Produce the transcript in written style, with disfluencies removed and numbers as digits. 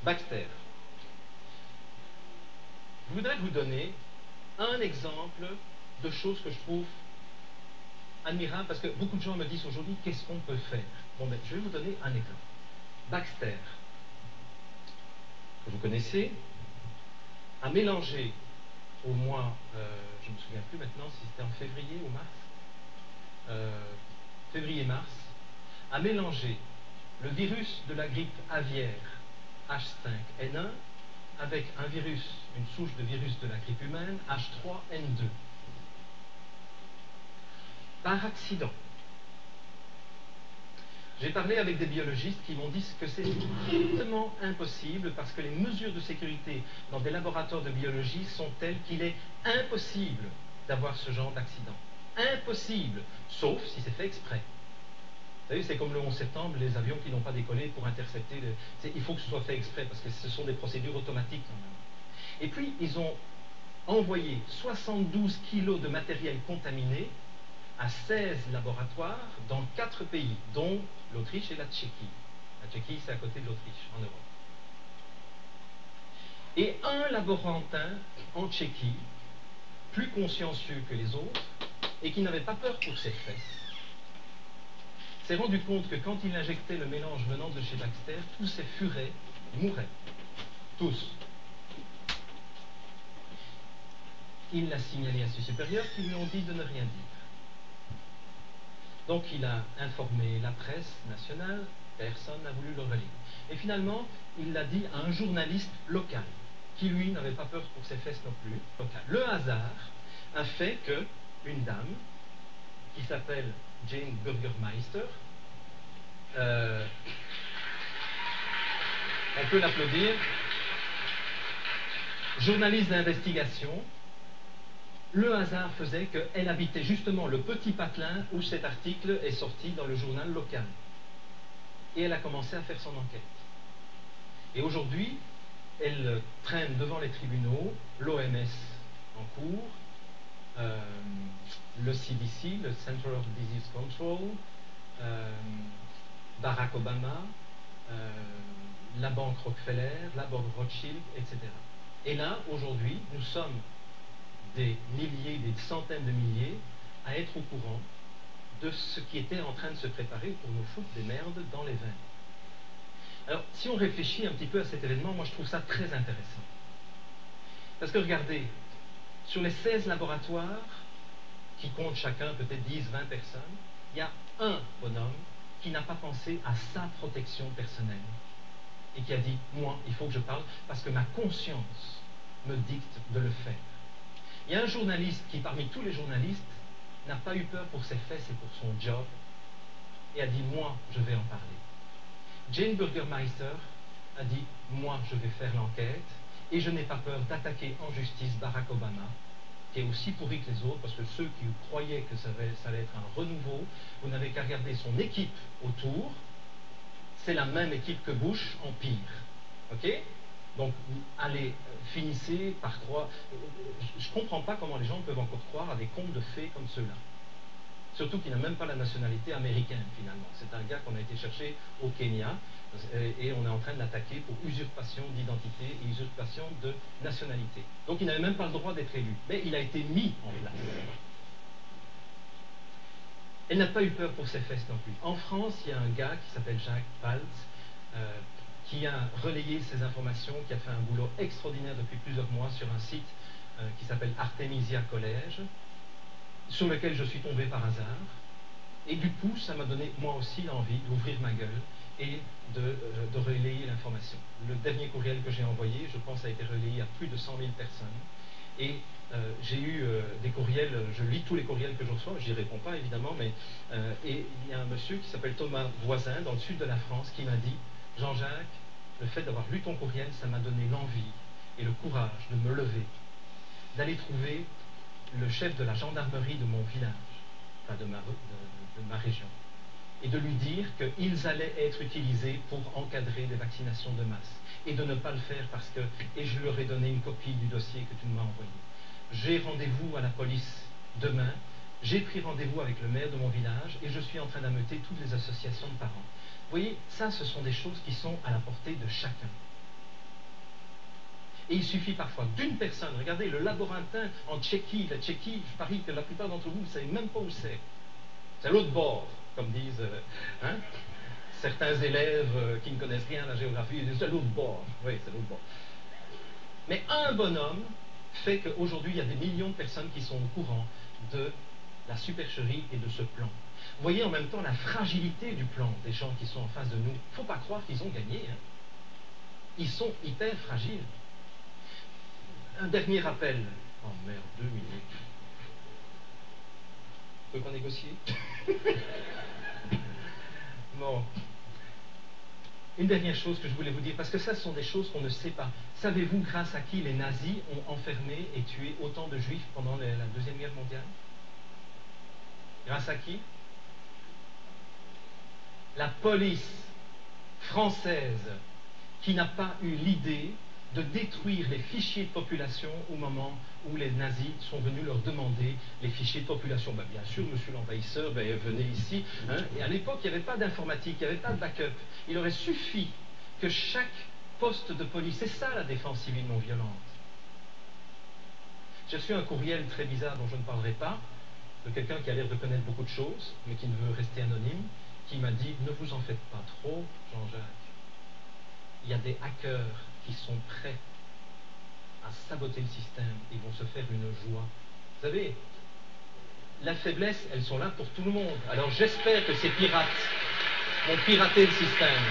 Baxter. Je voudrais vous donner un exemple de choses que je trouve admirable, parce que beaucoup de gens me disent aujourd'hui qu'est-ce qu'on peut faire. Bon, ben, je vais vous donner un exemple. Baxter, que vous connaissez, a mélangé au mois, je ne me souviens plus maintenant si c'était en février ou mars, février-mars, a mélangé le virus de la grippe aviaire H5N1 avec un virus, une souche de virus de la grippe humaine H3N2. Par accident. J'ai parlé avec des biologistes qui m'ont dit que c'est strictement impossible parce que les mesures de sécurité dans des laboratoires de biologie sont telles qu'il est impossible d'avoir ce genre d'accident. Impossible, sauf si c'est fait exprès. Vous savez, c'est comme le 11 septembre, les avions qui n'ont pas décollé pour intercepter. Il faut que ce soit fait exprès parce que ce sont des procédures automatiques quand même. Et puis, ils ont envoyé 72 kilos de matériel contaminé à 16 laboratoires dans 4 pays, dont l'Autriche et la Tchéquie. La Tchéquie, c'est à côté de l'Autriche, en Europe. Et un laborantin en Tchéquie, plus consciencieux que les autres, et qui n'avait pas peur pour ses fesses, s'est rendu compte que quand il injectait le mélange venant de chez Baxter, tous ces furets mouraient. Tous. Il l'a signalé à ses supérieurs qui lui ont dit de ne rien dire. Donc il a informé la presse nationale, personne n'a voulu le relayer. Et finalement, il l'a dit à un journaliste local, qui lui n'avait pas peur pour ses fesses non plus. Local. Le hasard a fait que une dame, qui s'appelle Jane Burgermeister, on peut l'applaudir, journaliste d'investigation, le hasard faisait qu'elle habitait justement le petit patelin où cet article est sorti dans le journal local. Et elle a commencé à faire son enquête. Et aujourd'hui, elle traîne devant les tribunaux, l'OMS en cours, le CDC, le Center of Disease Control, Barack Obama, la banque Rockefeller, la banque Rothschild, etc. Et là, aujourd'hui, nous sommes des milliers, des centaines de milliers à être au courant de ce qui était en train de se préparer pour nous foutre des merdes dans les veines. Alors, si on réfléchit un petit peu à cet événement, moi je trouve ça très intéressant. Parce que regardez, sur les 16 laboratoires, qui comptent chacun peut-être 10, 20 personnes, il y a un bonhomme qui n'a pas pensé à sa protection personnelle et qui a dit, moi, il faut que je parle parce que ma conscience me dicte de le faire. Il y a un journaliste qui, parmi tous les journalistes, n'a pas eu peur pour ses fesses et pour son job et a dit, moi, je vais en parler. Jane Burgermeister a dit, moi, je vais faire l'enquête et je n'ai pas peur d'attaquer en justice Barack Obama, qui est aussi pourri que les autres, parce que ceux qui croyaient que ça allait être un renouveau, vous n'avez qu'à regarder son équipe autour, c'est la même équipe que Bush en pire. Ok? Donc, allez, finissez par croire. Je ne comprends pas comment les gens peuvent encore croire à des contes de fées comme ceux-là. Surtout qu'il n'a même pas la nationalité américaine, finalement. C'est un gars qu'on a été chercher au Kenya, et on est en train de l'attaquer pour usurpation d'identité et usurpation de nationalité. Donc, il n'avait même pas le droit d'être élu. Mais il a été mis en place. Elle n'a pas eu peur pour ses fesses non plus. En France, il y a un gars qui s'appelle Jacques Paltz, qui a relayé ces informations, qui a fait un boulot extraordinaire depuis plusieurs mois sur un site qui s'appelle Artemisia College, sur lequel je suis tombé par hasard. Et du coup, ça m'a donné moi aussi l'envie d'ouvrir ma gueule et de relayer l'information. Le dernier courriel que j'ai envoyé, je pense, a été relayé à plus de 100 000 personnes. Et j'ai eu des courriels, je lis tous les courriels que je reçois, je n'y réponds pas évidemment, mais et il y a un monsieur qui s'appelle Thomas Voisin, dans le sud de la France, qui m'a dit, Jean-Jacques, le fait d'avoir lu ton courriel, ça m'a donné l'envie et le courage de me lever, d'aller trouver le chef de la gendarmerie de mon village, enfin de ma région, et de lui dire qu'ils allaient être utilisés pour encadrer des vaccinations de masse, et de ne pas le faire parce que, et je leur ai donné une copie du dossier que tu m'as envoyé. J'ai rendez-vous à la police demain, j'ai pris rendez-vous avec le maire de mon village, et je suis en train d'ameuter toutes les associations de parents. Vous voyez, ça, ce sont des choses qui sont à la portée de chacun. Et il suffit parfois d'une personne. Regardez, le Laborantin en Tchéquie. La Tchéquie, je parie que la plupart d'entre vous ne savez même pas où c'est. C'est à l'autre bord, comme disent hein, certains élèves qui ne connaissent rien à la géographie. Ils disent c'est à l'autre bord. Oui, c'est à l'autre bord. Mais un bonhomme fait qu'aujourd'hui, il y a des millions de personnes qui sont au courant de la supercherie et de ce plan. Vous voyez en même temps la fragilité du plan des gens qui sont en face de nous. Il ne faut pas croire qu'ils ont gagné. Hein. Ils sont hyper fragiles. Un dernier appel. Oh merde, 2 minutes. Faut qu'on négocie. Bon. Une dernière chose que je voulais vous dire, parce que ça, ce sont des choses qu'on ne sait pas. Savez-vous grâce à qui les nazis ont enfermé et tué autant de juifs pendant la Deuxième Guerre mondiale? Grâce à qui? La police française qui n'a pas eu l'idée de détruire les fichiers de population au moment où les nazis sont venus leur demander les fichiers de population. Ben, bien sûr, monsieur l'envahisseur, ben, venez ici. Hein. Et à l'époque, il n'y avait pas d'informatique, il n'y avait pas de backup. Il aurait suffi que chaque poste de police, c'est ça la défense civile non violente. J'ai reçu un courriel très bizarre dont je ne parlerai pas, de quelqu'un qui a l'air de connaître beaucoup de choses, mais qui ne veut rester anonyme, qui m'a dit « Ne vous en faites pas trop, Jean-Jacques. Il y a des hackers qui sont prêts à saboter le système, ils vont se faire une joie. » Vous savez, la faiblesse, elles sont là pour tout le monde. Alors j'espère que ces pirates vont pirater le système.